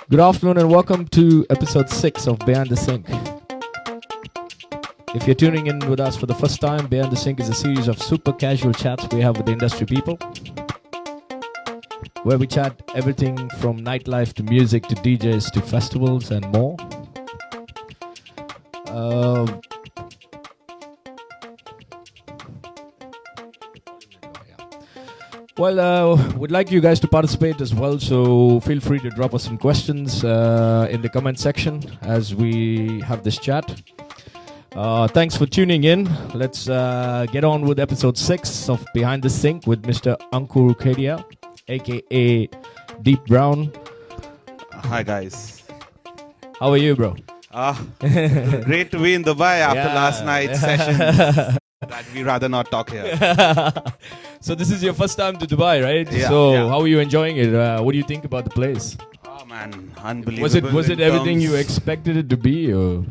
Good afternoon and welcome to episode 6 of Behind the Sink. If you're tuning in with us for the first time, Behind the Sink is a series of super casual chats we have with the industry people, where we chat everything from nightlife to music to DJs to festivals and more. We'd like you guys to participate as well, so feel free to drop us some questions in the comment section as we have this chat. Thanks for tuning in. Let's get on with episode 6 of Behind the Sink with Mr. Curate, aka Deep Brown. Hi guys. How are you, bro? Great to be in Dubai after last night's session. That we rather not talk here. So this is your first time to Dubai, right? Yeah, so yeah. how are you enjoying it? What do you think about the place? Oh man, unbelievable. Was it everything you expected it to be? Or?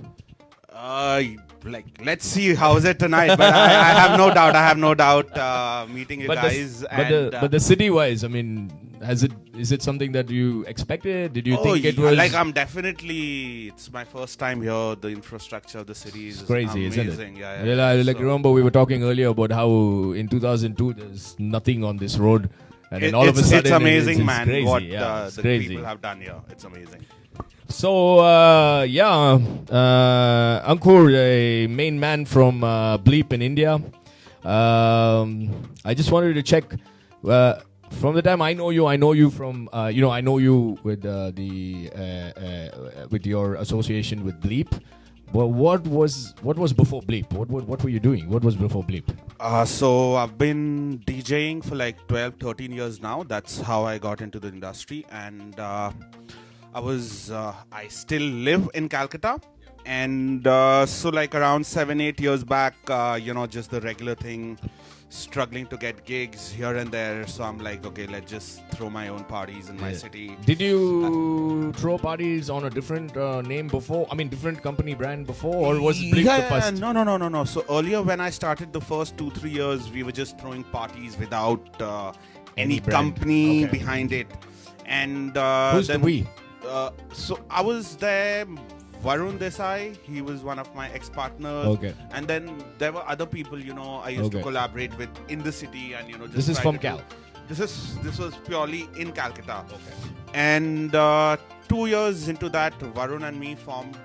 Let's see how is it tonight. But I have no doubt. Meeting you guys. But the city-wise, I mean, is it something that you expected? Did you think it was? I'm definitely. It's my first time here. The infrastructure of the city is crazy, amazing. isn't it? Yeah. Remember we were talking earlier about how in 2002 there's nothing on this road, and then all of a sudden it's amazing, it's man. Crazy. What the crazy. People have done here. It's amazing. So, Ankur, a main man from Bleep in India. I just wanted to check. From the time I know you from I know you with with your association with Bleep. But what was before Bleep? What were you doing? What was before Bleep? So I've been DJing for like 12, 13 years now. That's how I got into the industry, and I still live in Calcutta, and so like around 7, 8 years back, just the regular thing, struggling to get gigs here and there. So I'm like, okay, let's just throw my own parties in my city. Did you throw parties on a different name before? I mean, different company brand before, or was Bleep the first? No. So earlier when I started the first 2-3 years, we were just throwing parties without any company behind it. And who's the we? So I was there, Varun Desai, he was one of my ex-partners. Okay. And then there were other people, I used to collaborate with in the city, and just this is from Cal. This was purely in Calcutta. Okay. And 2 years into that, Varun and me formed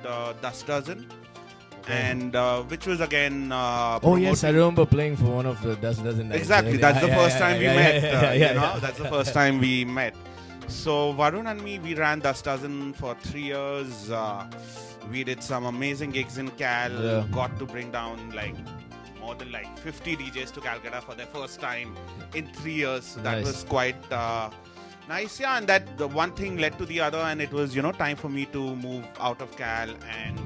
Dust Dozen. Okay. And which was again yes, I remember playing for one of the Dust Dozen nights. Exactly, that's the first time we met. That's the first time we met. So Varun and me, we ran Dust Dozen for 3 years. We did some amazing gigs in Cal. Got to bring down more than 50 DJs to Calcutta for their first time in 3 years. So that was quite nice. Yeah, and that the one thing led to the other, and it was time for me to move out of Cal and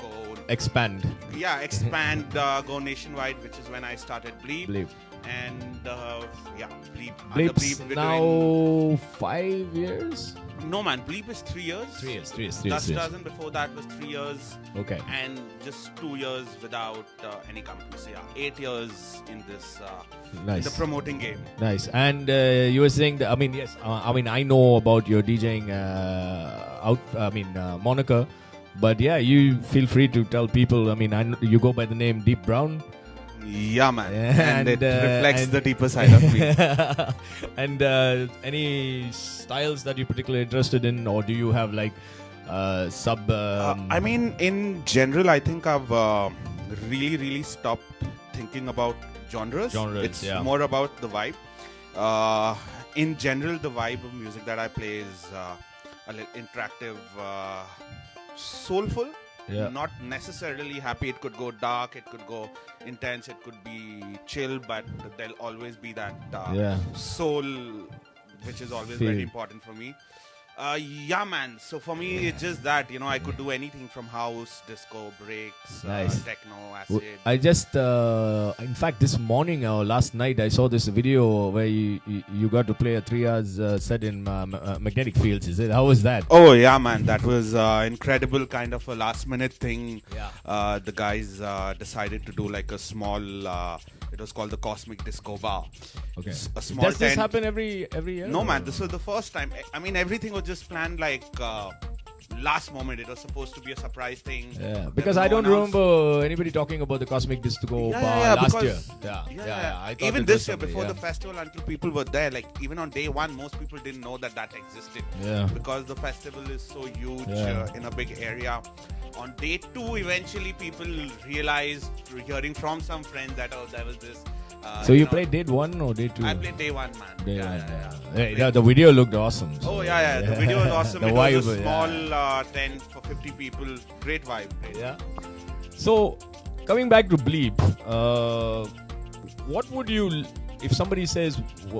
go expand. Yeah, go nationwide, which is when I started Bleep. And Bleep. Bleep's now 5 years? No man, Bleep is 3 years. 3 years. Dust Dozen before that was 3 years. Okay. And just 2 years without any company. So 8 years in this in the promoting game. Nice. And you were saying that, I know about your DJing moniker, but you feel free to tell people. I know you go by the name Deep Brown. Yeah, man. And it reflects the deeper side of me. And any styles that you're particularly interested in, or do you have sub? In general, I think I've really, really stopped thinking about genres. It's more about the vibe. In general, the vibe of music that I play is a little interactive, soulful. Yeah. Not necessarily happy. It could go dark, it could go intense, it could be chill, but there'll always be that soul, which is always very important for me. Man. So for me, it's just that, I could do anything from house, disco, breaks, techno, acid. I just, in fact, this morning or last night, I saw this video where you got to play a 3 hours set in magnetic fields. Is it? How was that? Oh, yeah, man. That was incredible, kind of a last minute thing. Yeah. The guys decided to do a small, it was called the Cosmic Disco Bar. Okay. A small Does this happen every year? No, man. This was the first time. Everything was just planned like last moment. It was supposed to be a surprise thing. Yeah, because I don't remember anybody talking about the Cosmic Disco last year. I thought even this year, before the festival, until people were there, like even on day one, most people didn't know that existed. Yeah. Because the festival is so huge in a big area. On day two, eventually people realized, hearing from some friends, that there was this. So you played day 1 or day 2? I played day 1, man. Day 1, yeah. The video looked awesome. So. The video was awesome. It was a small tent for 50 people. Great vibe. Yeah. So, coming back to Bleep, what would you, if somebody says,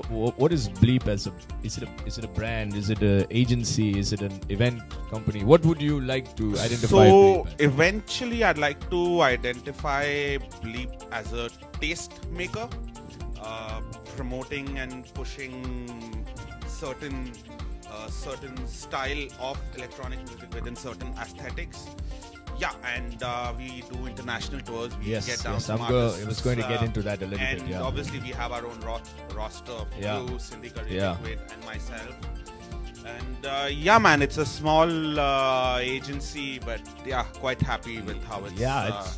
what is Bleep as a, is it a brand, is it an agency, is it an event company? What would you like to identify Bleep as? Eventually I'd like to identify Bleep as a taste maker, promoting and pushing certain style of electronic music within certain aesthetics. Yeah, and we do international tours. We get down some artists. I was going to get into that a little bit. And obviously we have our own roster of you, Cindy Curate, and myself. And man, it's a small agency, but quite happy with how it's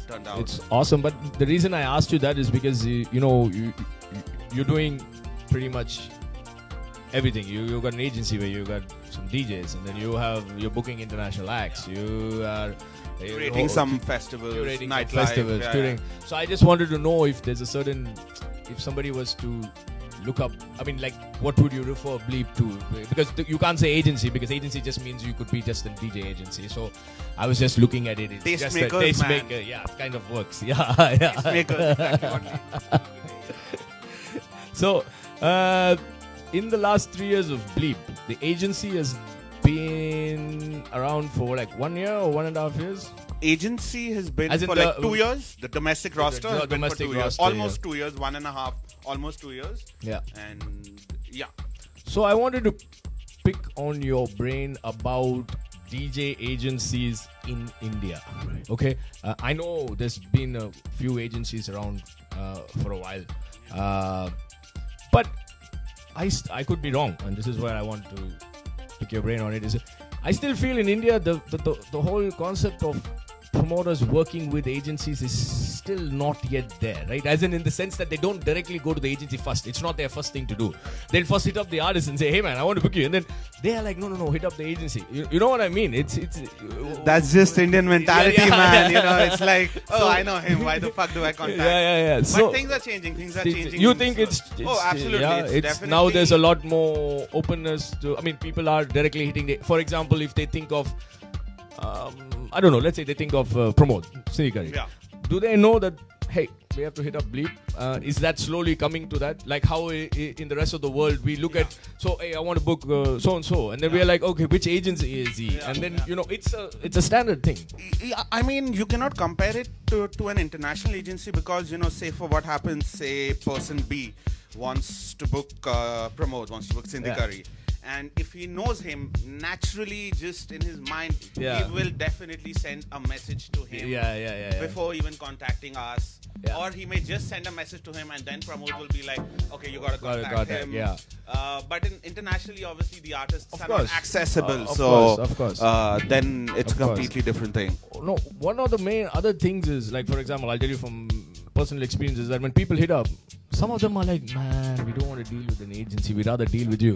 turned out. It's awesome. But the reason I asked you that is because you're doing pretty much everything. You got an agency where you got some DJs, and then you're booking international acts. You are curating some festivals, nightlife. So I just wanted to know if there's if somebody was to look up, I mean, like, what would you refer Bleep to? Because you can't say agency, because agency just means you could be just a DJ agency. So I was just looking at it. It's taste just makers, a taste man. maker. Yeah, it kind of works. Yeah. Taste makers. So, in the last 3 years of Bleep, the agency has been around for like 1 year or 1.5 years? Agency has been for like 2 years. The domestic roster has been for 2 years. Almost 2 years, 1.5, almost 2 years. Yeah. And so I wanted to pick on your brain about DJ agencies in India. Right. Okay. I know there's been a few agencies around for a while. But I could be wrong, and this is where I want to pick your brain on it. Is I still feel in India the whole concept of promoters working with agencies is still not yet there, right? As in the sense that they don't directly go to the agency first. It's not their first thing to do. They'll first hit up the artist and say, "Hey man, I want to book you," and then they are like, "No, hit up the agency." You know what I mean? It's that's just Indian mentality, man. It's like, I know him. Why the fuck do I contact? Yeah. But things are changing. You think it's absolutely. Yeah, it's definitely. Now there's a lot more openness to. I mean, people are directly hitting. For example, if they think of. I don't know, let's say they think of Pramod, Cindy Curate. Yeah. Do they know that, hey, we have to hit up Bleep? Is that slowly coming to that? Like how in the rest of the world we look at, so hey, I want to book so-and-so. And then we are like, okay, which agency is he? And then, it's a standard thing. Yeah, I mean, you cannot compare it to an international agency because, say for what happens, say person B wants to book Pramod, wants to book Cindy Curate. And if he knows him, naturally, just in his mind, he will definitely send a message to him before even contacting us. Yeah. Or he may just send a message to him and then Pramod will be like, okay, you got to contact him. Yeah. But internationally, obviously, the artists are course. not accessible. Of course. Then it's a completely different thing. No, one of the main other things is, like, for example, I'll tell you from personal experience, is that when people hit up, some of them are like, man, we don't want to deal with an agency, we'd rather deal with you.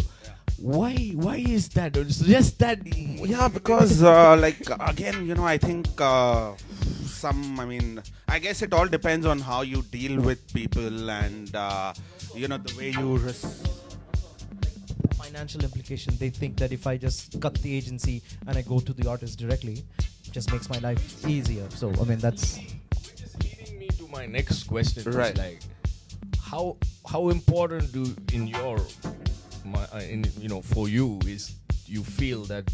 Why is that? It's just that. Yeah, because again, I think I guess it all depends on how you deal with people and the way you financial implication. They think that if I just cut the agency and I go to the artist directly, it just makes my life easier. So I mean, that's just leading me to my next question. Right. Like, how important for you is you feel that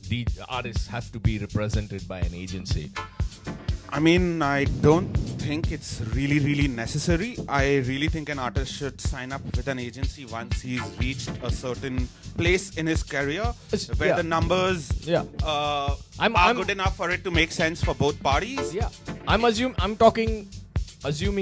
the artists have to be represented by an agency? I mean, I don't think it's really, really necessary. I really think an artist should sign up with an agency once he's reached a certain place in his career where the numbers are good enough for it to make sense for both parties. Yeah, I'm assuming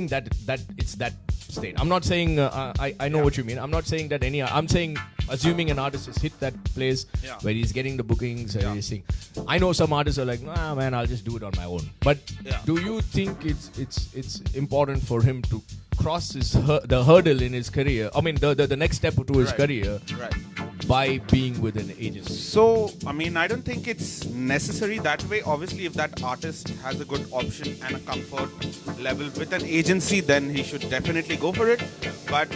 that it's that state. I'm not saying I know what you mean. I'm not saying that I'm saying assuming an artist has hit that place where he's getting the bookings, he's saying, I know some artists are like, nah, man, I'll just do it on my own. But do you think it's important for him to cross the hurdle in his career? I mean, the next step to his career by being with an agency? So, I mean, I don't think it's necessary that way. Obviously, if that artist has a good option and a comfort level with an agency, then he should definitely go for it. But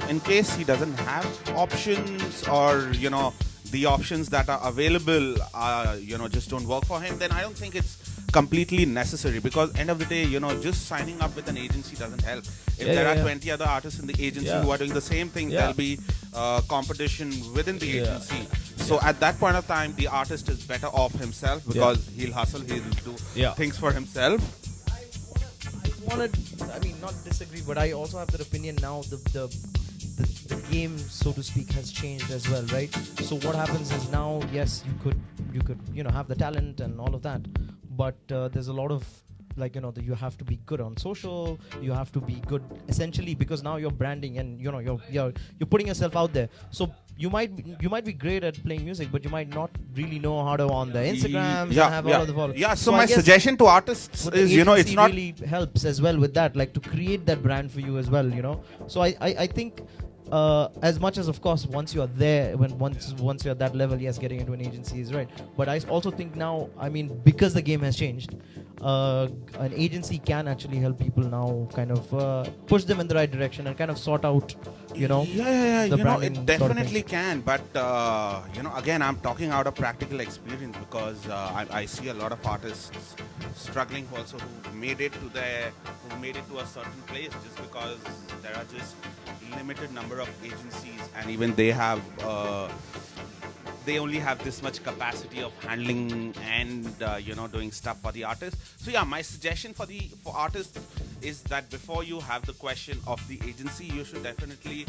in case he doesn't have options, or the options that are available just don't work for him, then I don't think it's completely necessary, because end of the day, just signing up with an agency doesn't help. If there are 20 other artists in the agency who are doing the same thing, there'll be competition within the agency. So at that point of time, the artist is better off himself, because he'll hustle, he'll do things for himself. I want to, I mean, not disagree, but I also have that opinion now. The game, so to speak, has changed as well, right? So what happens is now, yes, you could have the talent and all of that, but there's a lot of you have to be good on social, you have to be good essentially, because now you're branding and you're putting yourself out there. So you might be great at playing music, but you might not really know how to on the Instagrams and have all of the followers. So my suggestion to artists is it's not really helps as well with that, like to create that brand for you as well. So I think as much as, of course, once you are there, once you're at that level, yes, getting into an agency is right. But I also think now, I mean, because the game has changed, an agency can actually help people now, kind of push them in the right direction and kind of sort out, the branding. It definitely can. But again, I'm talking out of practical experience, because I see a lot of artists struggling also who made it to a certain place just because there are just limited number of agencies, and even they have they only have this much capacity of handling and doing stuff for the artist. So my suggestion for artists is that before you have the question of the agency, you should definitely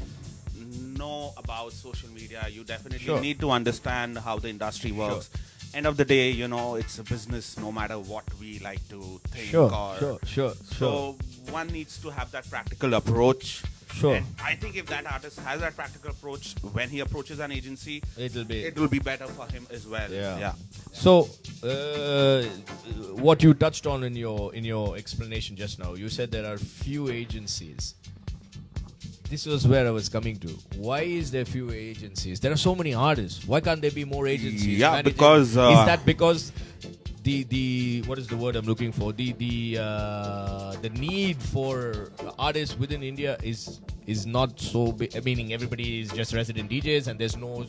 know about social media. You definitely need to understand how the industry works. End of the day, it's a business, no matter what we like to think. So one needs to have that practical approach. And I think if that artist has that practical approach, when he approaches an agency, it will be better for him as well. So what you touched on in your explanation just now, you said there are few agencies. This was where I was coming to. Why is there few agencies? There are so many artists. Why can't there be more agencies? Because is that because the what is the word I'm looking for? The need for artists within India is not so big, meaning everybody is just resident DJs and there's no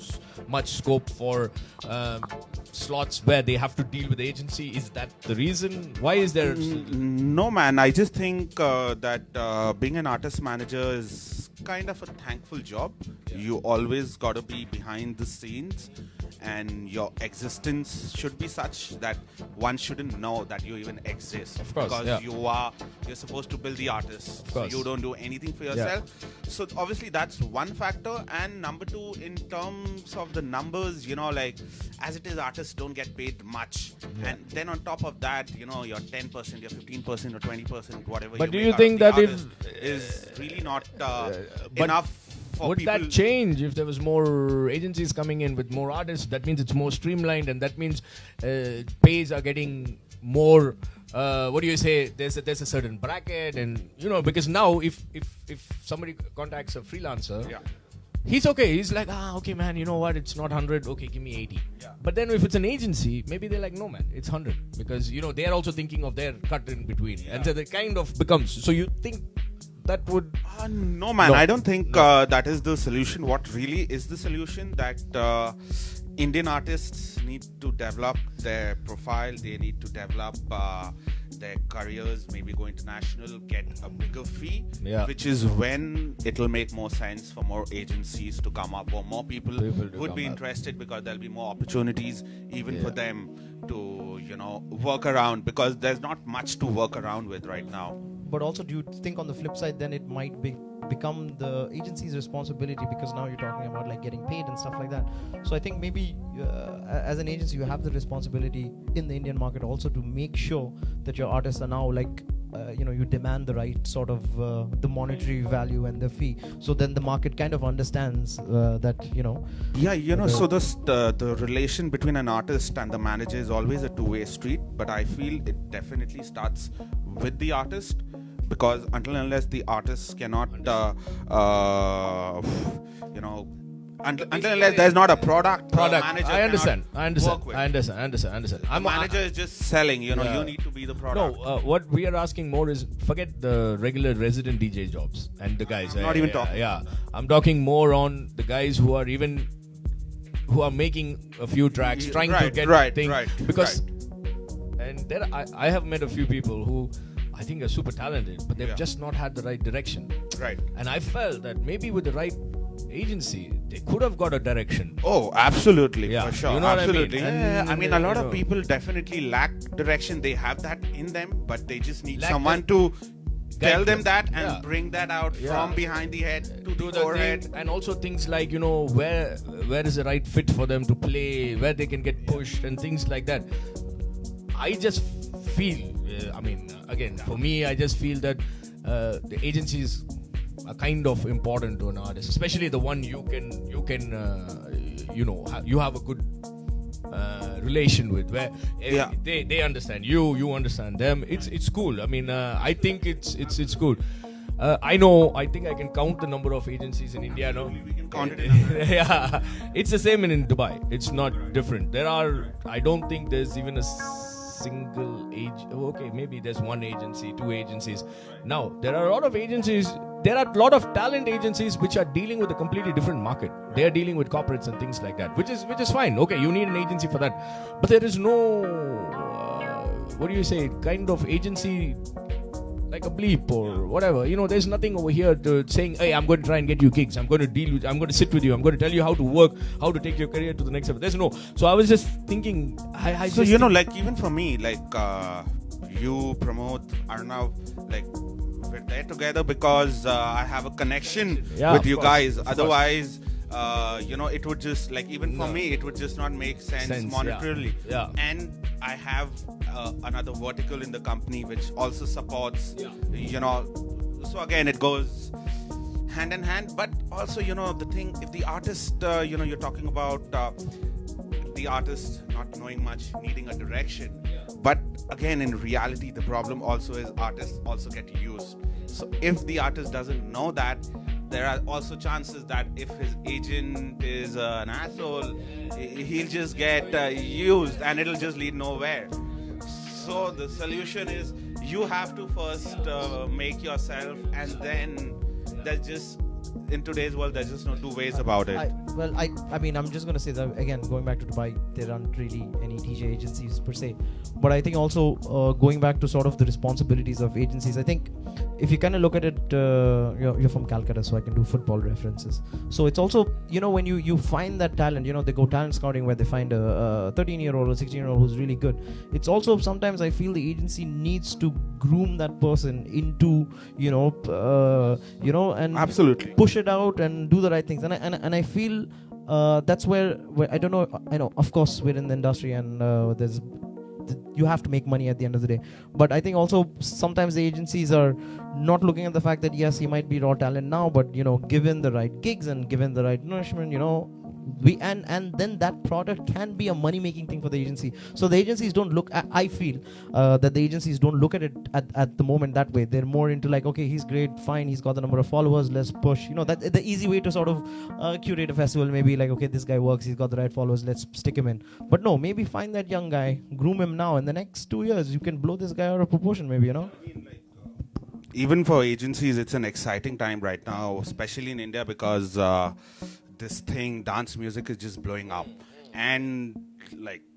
much scope for slots where they have to deal with the agency. Is that the reason? Why is there? No, man. I just think that being an artist manager is kind of a thankful job. You always got to be behind the scenes, and your existence should be such that one shouldn't know that you even exist. Of course, because you're supposed to build the artist. So you don't do anything for yourself. So obviously that's one factor. And number two, in terms of the numbers, as it is, artists don't get paid much. And then on top of that, your 10%, your 15% or 20%, whatever. But do you think that is really not enough? Would that change if there was more agencies coming in with more artists? That means it's more streamlined, and that means pays are getting more. What do you say? There's a certain bracket, and because now if somebody contacts a freelancer, he's okay. He's like, okay, man. You know what? It's not 100. Okay, give me 80. But then if it's an agency, maybe they're like, no, man, it's 100, because they're also thinking of their cut in between, and so it kind of becomes. So you think that would no, man. I don't think that is the solution. What really is the solution? That Indian artists need to develop their profile. They need to develop their careers, maybe go international, get a bigger fee, which is when it will make more sense for more agencies to come up, or more people would be interested, because there'll be more opportunities even for them to work around, because there's not much to work around with right now. But also, do you think on the flip side, then it might become the agency's responsibility, because now you're talking about like getting paid and stuff like that. So I think maybe as an agency, you have the responsibility in the Indian market also to make sure that your artists are now like you demand the right sort of the monetary value and the fee. So then the market kind of understands that So the relation between an artist and the manager is always a two-way street, but I feel it definitely starts with the artist, because until and unless the artist cannot until unless there's not a product. Manager I understand. work with. I understand. Manager is just selling. You need to be the product. No, what we are asking more is, forget the regular resident DJ jobs and the guys. Not even talking. Yeah, I'm talking more on the guys who are making a few tracks, trying to get things. Because and there I have met a few people who I think are super talented, but they've just not had the right direction. Right. And I felt that maybe with the right agency, they could have got a direction. Oh, absolutely, Yeah, for sure. you know what I mean? Absolutely. And, I mean, a lot of people definitely lack direction. They have that in them, but they just need someone to tell them that and bring that out from behind the head to the forehead. And also things like, where is the right fit for them to play, where they can get pushed and things like that. I just feel, again, for me, I just feel that the agencies are kind of important to an artist, especially the one you have a good relation with, where they understand you understand them. It's cool. I mean, I think it's cool. I think I can count the number of agencies in India now. We can count it in Yeah, it's the same in Dubai. It's not different. I don't think there's even a single okay, maybe there's one agency, two agencies. Now, there are a lot of agencies, there are a lot of talent agencies which are dealing with a completely different market. They are dealing with corporates and things like that, which is fine. Okay, you need an agency for that. But there is no, kind of agency like a bleep or whatever. There's nothing over here to saying, hey, I'm going to try and get you gigs. I'm going to sit with you. I'm going to tell you how to work, how to take your career to the next level. There's no. So I was just thinking, even for me, you promote Arnav, we're there together because I have a connection with you guys. Otherwise, it would just even for me, it would just not make sense monetarily. Yeah. And I have another vertical in the company which also supports, so again, it goes hand in hand. But also, the thing, if the artist, you're talking about the artist not knowing much, needing a direction. But again, in reality, the problem also is artists also get used. So if the artist doesn't know that, there are also chances that if his agent is an asshole, he'll just get used and it'll just lead nowhere. So the solution is you have to first make yourself, and then there's just, in today's world, there's just no two ways about it. I'm just going to say that, again, going back to Dubai, there aren't really any DJ agencies per se. But I think also going back to sort of the responsibilities of agencies, I think if you kind of look at it, you're from Calcutta, so I can do football references. So it's also, when you find that talent, they go talent scouting where they find a 13-year-old or 16-year-old who's really good. It's also sometimes I feel the agency needs to groom that person into, and absolutely push it out and do the right things. And I feel that's where I don't know. I know, of course, we're in the industry and you have to make money at the end of the day. But I think also sometimes the agencies are not looking at the fact that yes, he might be raw talent now, but given the right gigs and given the right nourishment, and then that product can be a money making thing for the agency. So the agencies don't look at, I feel that the agencies don't look at it at the moment that way. They're more into okay, he's great, fine, he's got the number of followers, let's push. That the easy way to sort of curate a festival, maybe okay, this guy works, he's got the right followers, let's stick him in. But no, maybe find that young guy, groom him now. In the next 2 years, you can blow this guy out of proportion, maybe. Even for agencies, it's an exciting time right now, especially in India, because this thing, dance music, is just blowing up. And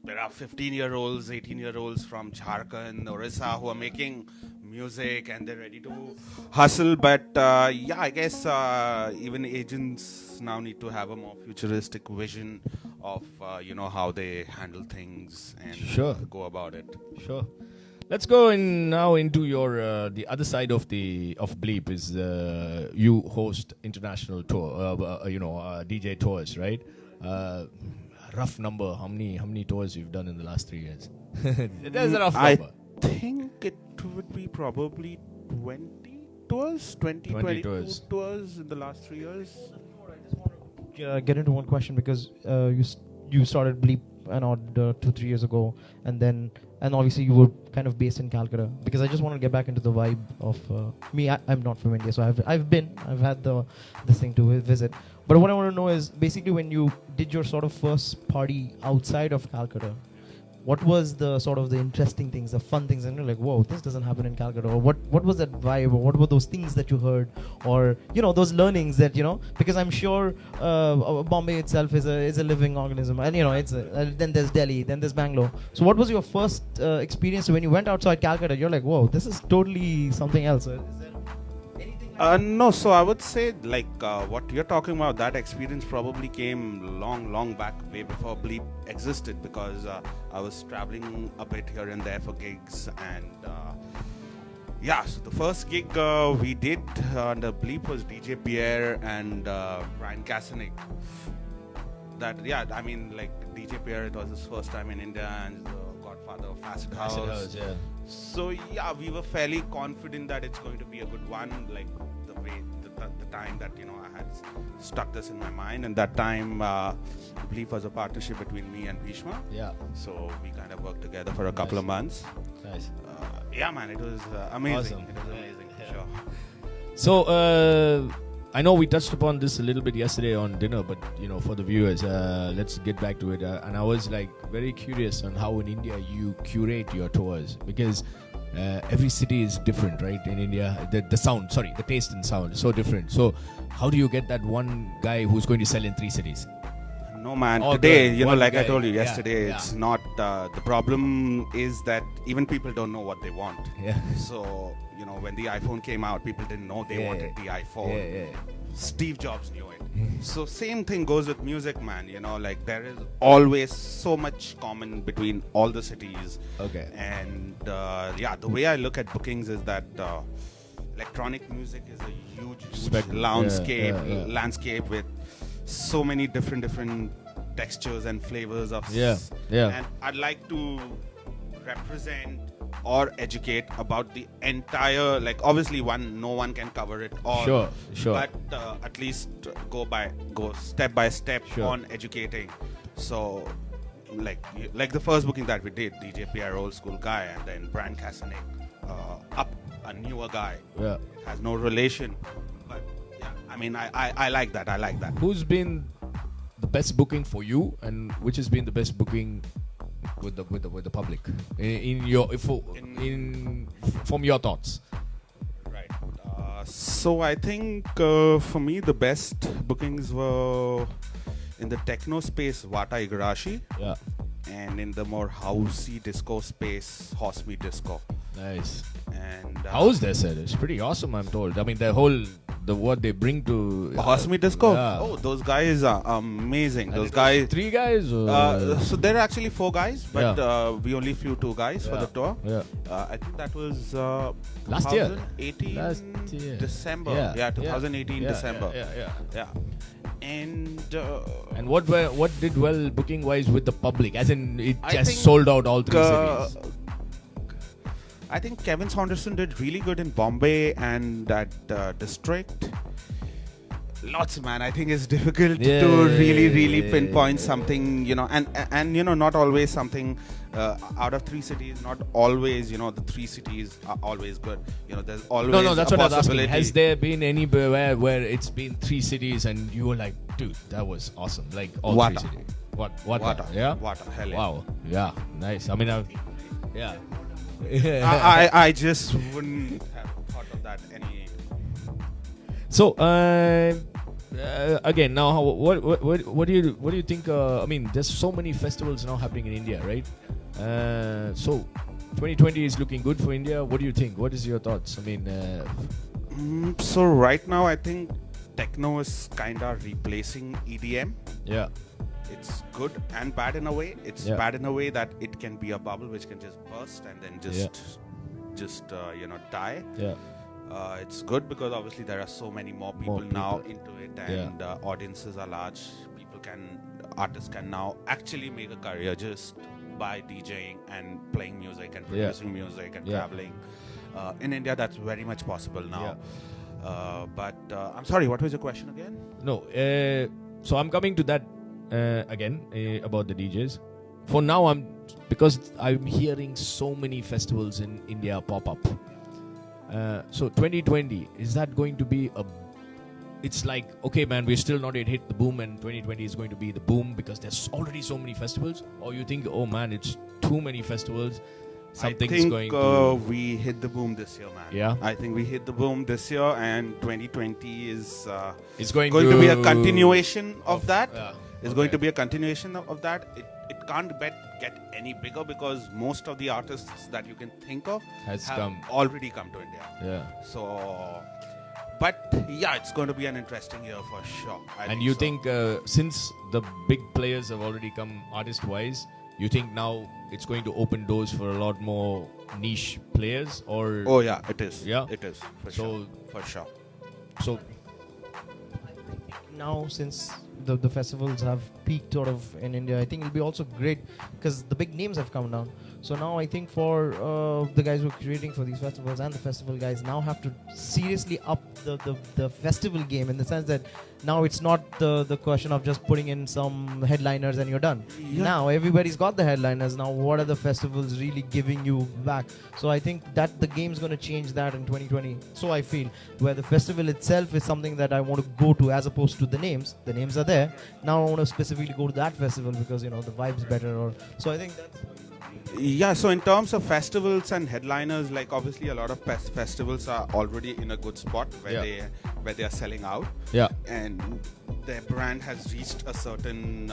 there are 15-year-olds, 18-year-olds from Jharkhand, Orissa who are making music and they're ready to hustle. But I guess even agents now need to have a more futuristic vision of how they handle things and go about it. Sure. Let's go now into your the other side of Bleep is you host international tour, DJ tours, right? Rough number, how many tours you've done in the last 3 years? There's a rough number. think it would be probably 20 tours, 22 tours in the last 3 years. I just want to get into one question because you started Bleep and 2-3 years ago, and obviously you were kind of based in Calcutta. Because I just want to get back into the vibe of me. I'm not from India, so I've had this thing to visit. But what I want to know is basically when you did your sort of first party outside of Calcutta, what was the sort of the interesting things, the fun things, and you're like, whoa, this doesn't happen in Calcutta, or what was that vibe, or what were those things that you heard, or those learnings that because I'm sure Bombay itself is a living organism, and it's then there's Delhi, then there's Bangalore. So what was your first experience when you went outside Calcutta? You're like, whoa, this is totally something else. Is there anything like no, so I would say what you're talking about, that experience probably came long back, way before Bleep existed, because I was traveling a bit here and there for gigs, and so the first gig we did under Bleep was DJ Pierre and Brian Kasanik. DJ Pierre, it was his first time in India, and the godfather of Acid House. Yeah. So we were fairly confident that it's going to be a good one, like the way the time that I had stuck this in my mind, and that time Bleep was a partnership between me and Bhishma. Yeah. So we kind of worked together for a couple of months. Nice. Man, it was amazing. Awesome. It was amazing, for sure. So I know we touched upon this a little bit yesterday on dinner, but for the viewers, let's get back to it. And I was very curious on how in India you curate your tours, because every city is different, right? In India, the taste and sound is so different. So how do you get that one guy who's going to sell in 3 cities? No, man. All Today, good. One I guy. told you yesterday, Yeah. it's not. The problem is that even people don't know what they want. Yeah. So, when the iPhone came out, people didn't know they wanted the iPhone. Yeah. Steve Jobs knew it. So same thing goes with music, man. There is always so much common between all the cities. Okay. And the way I look at bookings is that electronic music is a huge Spectrum. landscape with so many different textures and flavors of. Yeah. And I'd like to represent or educate about the entire, obviously no one can cover it all. Sure. But at least go step by step Sure. on educating. So like the first booking that we did, DJ Pierre, old school guy, and then Brian Kasanik, a newer guy. Yeah. Has no relation. But I like that. Who's been the best booking for you, and which has been the best booking with the public from your thoughts? Right. So I think for me the best bookings were in the techno space, Vata Igarashi, Yeah. and in the more housey disco space, Horse Me Disco. Nice. And How's their set? It's pretty awesome, I'm told. I mean, what they bring to Horse Me Disco. Yeah. Oh, those guys are amazing. And Those it was guys. 3 guys. Or? So there are actually 4 guys, but we only flew 2 guys for the tour. Yeah. I think that was Last year. 2018 December. Yeah. 2018 December. Yeah. And what did well booking wise with the public? As in, it I just think, sold out all 3 cities. I think Kevin Saunderson did really good in Bombay and that district. Lots, man. I think it's difficult to really pinpoint something, and not always something out of 3 cities. Not always, the 3 cities are always good. There's always No, that's a what I was asking. possibility. Has there been anywhere where it's been 3 cities and you were like, dude, that was awesome? Like all Wata. 3 cities. What? Yeah. Wata. Hell yeah. Wow. Yeah. Nice. I mean, yeah. I just wouldn't have thought of that any. So again, now what do you think? I mean, there's so many festivals now happening in India, right? So 2020 is looking good for India. What do you think? What is your thoughts? I mean, so right now I think techno is kind of replacing EDM. Yeah. It's good and bad in a way. It's bad in a way that it can be a bubble which can just burst and then just die. Yeah. It's good because obviously there are so many more people now into it, and audiences are large. Artists can now actually make a career just by DJing and playing music and producing music and traveling. In India, that's very much possible now. But I'm sorry, what was your question again? No, so I'm coming to that again about the DJs. For now, because I'm hearing so many festivals in India pop up. So 2020, is that going to be it's like, okay, man, we're still not yet hit the boom, and 2020 is going to be the boom because there's already so many festivals? Or you think, oh man, it's too many festivals, something's going to... I think we hit the boom this year, man. Yeah? I think we hit the boom this year, and 2020 is it's going to be a continuation of that. It's Okay. going to be a continuation of that. It can't get any bigger because most of the artists that you can think of have already come to India. Yeah. So... But yeah, it's going to be an interesting year for sure. And you think since the big players have already come artist-wise, you think now it's going to open doors for a lot more niche players? Or oh yeah, it is. Yeah, it is for sure. So now, since the festivals have peaked sort of in India, I think it'll be also great because the big names have come down. So now I think for the guys who are creating for these festivals and the festival guys now have to seriously up the festival game, in the sense that now it's not the question of just putting in some headliners and you're done. Yeah. Now everybody's got the headliners. Now what are the festivals really giving you back? So I think that the game's going to change that in 2020. So I feel where the festival itself is something that I want to go to as opposed to the names. The names are there. Now I want to specifically go to that festival because, you know, the vibe's better. So I think that's... Yeah, so in terms of festivals and headliners, like obviously a lot of festivals are already in a good spot where they are selling out. Yeah. And their brand has reached a certain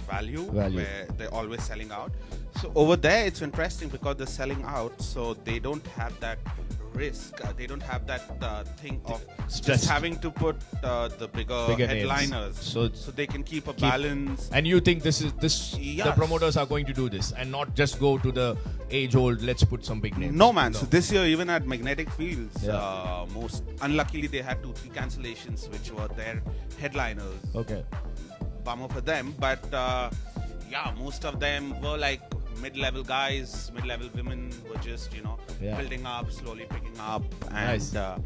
value where they're always selling out. So over there, it's interesting because they're selling out, so they don't have that risk. They don't have that thing of just having to put the bigger headliners, so they can keep a balance. And you think the promoters are going to do this and not just go to the age-old, let's put some big names? No, man. No. So this year, even at Magnetic Fields, most unluckily they had 2-3 cancellations, which were their headliners. Okay. Bummer for them, but most of them were like mid-level guys, mid-level women were just, building up, slowly picking up. And so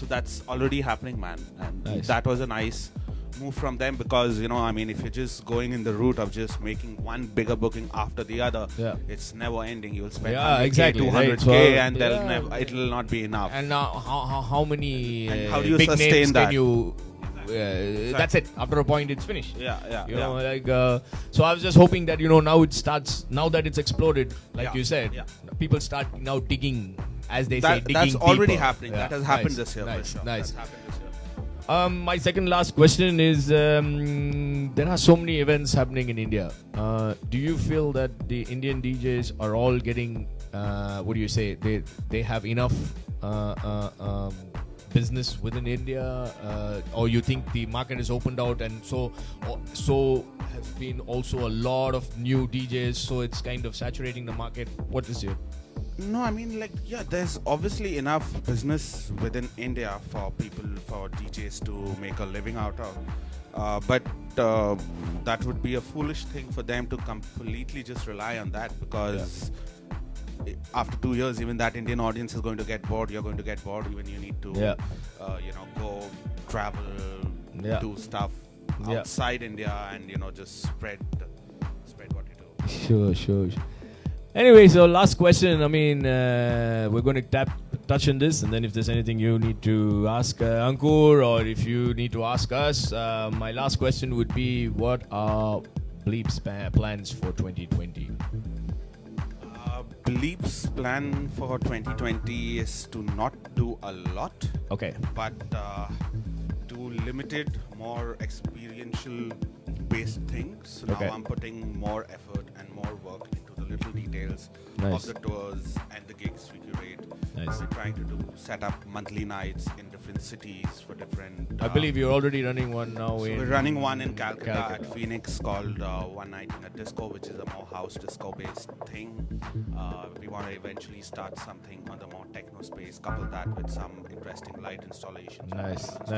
that's already happening, man. And that was a nice move from them because, if you're just going in the route of just making one bigger booking after the other, it's never ending. You'll spend 100K, 200K, and it'll not be enough. And now, how many how do you big sustain names that? can you... that's it. After a point, it's finished. So I was just hoping that now that it's exploded, like you said, people start now digging, as they say, digging That's already deeper. happening. That has happened this year. Nice, for sure. nice. That's happened this year. My second last question is: there are so many events happening in India. Do you feel that the Indian DJs are all getting? What do you say? They have enough business within India, or you think the market is opened out, and so has been also a lot of new DJs, so it's kind of saturating the market? What is your... No, there's obviously enough business within India for DJs to make a living out of. But that would be a foolish thing for them to completely just rely on that, because after 2 years, even that Indian audience is going to get bored. You're going to get bored. Even you need to, go travel, do stuff outside India, and just spread what you do. Sure. Anyway, so last question. We're going to touch on this, and then if there's anything you need to ask Ankur, or if you need to ask us, my last question would be: what are Bleep's plans for 2020? Bleep's plan for 2020 is to not do a lot, but do limited, more experiential based things. So now I'm putting more effort and more work into the little details of the tours and the gigs we curate. We're trying to set up monthly nights in different cities for different... I believe you're already running one now. So we're running one in Calcutta at Phoenix called One Night in a Disco, which is a more house disco based thing. We want to eventually start something on the more techno space, couple that with some interesting light installations. Nice. And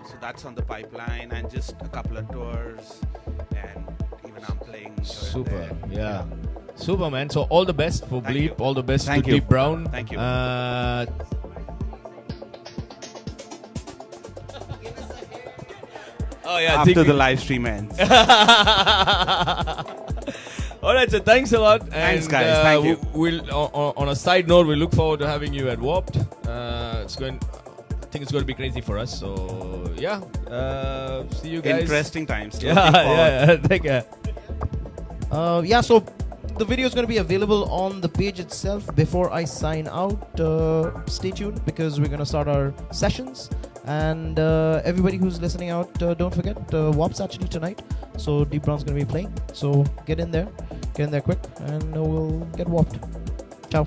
so that's on the pipeline, and just a couple of tours, and when I'm playing. here and Super. there. Yeah. Super, man. So all the best for Thank Bleep. you. All the best Thank to you. Deep Brown. Thank you. Oh yeah. After the live stream ends. All right, so thanks a lot. Thanks, and, guys. Thank you. We'll on a side note, we look forward to having you at Warped. It's going. I think it's going to be crazy for us. So yeah, see you guys. Interesting times. Yeah. Take care. Yeah, so the video is going to be available on the page itself. Before I sign out, stay tuned because we're going to start our sessions. And everybody who's listening out, don't forget, WAP's actually tonight. So Deep Brown's going to be playing. So get in there quick, and we'll get WAPed. Ciao.